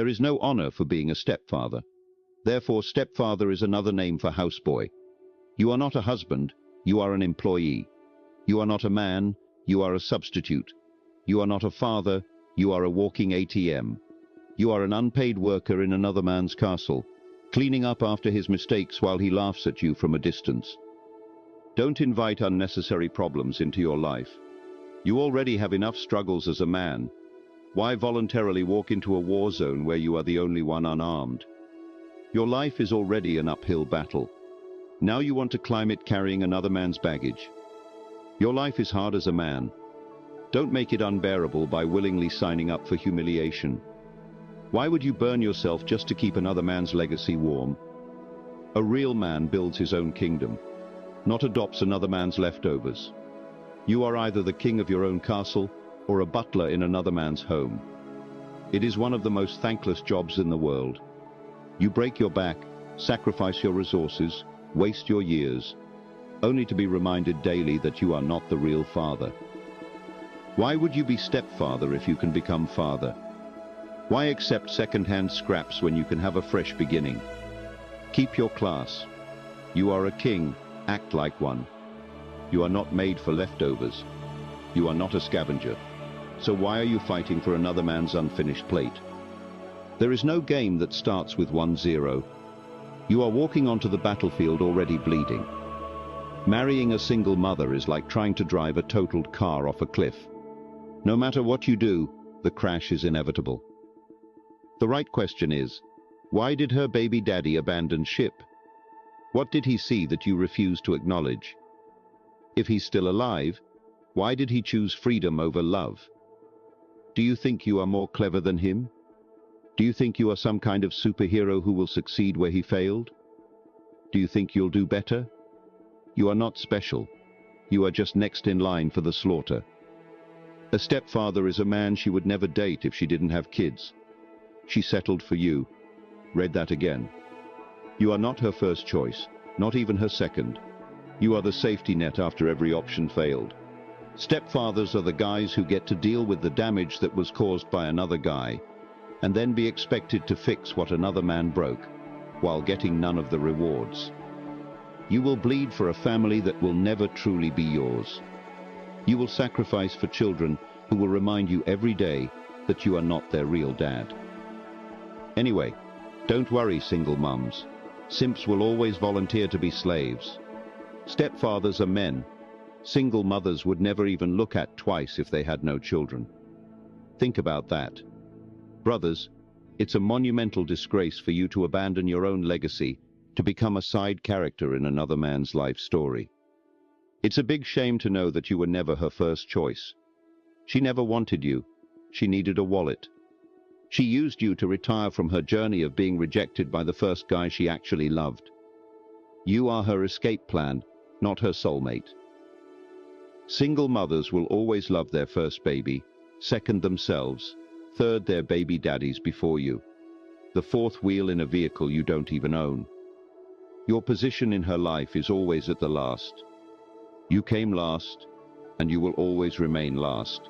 There is no honor for being a stepfather. Therefore, stepfather is another name for houseboy. You are not a husband, you are an employee. You are not a man, you are a substitute. You are not a father, you are a walking ATM. You are an unpaid worker in another man's castle, cleaning up after his mistakes while he laughs at you from a distance. Don't invite unnecessary problems into your life. You already have enough struggles as a man. Why voluntarily walk into a war zone where you are the only one unarmed? Your life is already an uphill battle. Now you want to climb it carrying another man's baggage. Your life is hard as a man. Don't make it unbearable by willingly signing up for humiliation. Why would you burn yourself just to keep another man's legacy warm? A real man builds his own kingdom, not adopts another man's leftovers. You are either the king of your own castle or a butler in another man's home. It is one of the most thankless jobs in the world. You break your back, sacrifice your resources, waste your years, only to be reminded daily that you are not the real father. Why would you be stepfather if you can become father? Why accept second-hand scraps when you can have a fresh beginning? Keep your class. You are a king, act like one. You are not made for leftovers. You are not a scavenger. So why are you fighting for another man's unfinished plate? There is no game that starts with 1-0. You are walking onto the battlefield already bleeding. Marrying a single mother is like trying to drive a totaled car off a cliff. No matter what you do, the crash is inevitable. The right question is, why did her baby daddy abandon ship? What did he see that you refuse to acknowledge? If he's still alive, why did he choose freedom over love? Do you think you are more clever than him? Do you think you are some kind of superhero who will succeed where he failed? Do you think you'll do better? You are not special. You are just next in line for the slaughter. A stepfather is a man she would never date if she didn't have kids. She settled for you. Read that again. You are not her first choice, not even her second. You are the safety net after every option failed. Stepfathers are the guys who get to deal with the damage that was caused by another guy, and then be expected to fix what another man broke, while getting none of the rewards. You will bleed for a family that will never truly be yours. You will sacrifice for children who will remind you every day that you are not their real dad. Anyway, don't worry, single mums. Simps will always volunteer to be slaves. Stepfathers are men. Single mothers would never even look at twice if they had no children. Think about that. Brothers, it's a monumental disgrace for you to abandon your own legacy to become a side character in another man's life story. It's a big shame to know that you were never her first choice. She never wanted you. She needed a wallet. She used you to retire from her journey of being rejected by the first guy she actually loved. You are her escape plan, not her soulmate. Single mothers will always love their first baby, second themselves, third their baby daddies before you, the fourth wheel in a vehicle you don't even own. Your position in her life is always at the last. You came last, and you will always remain last.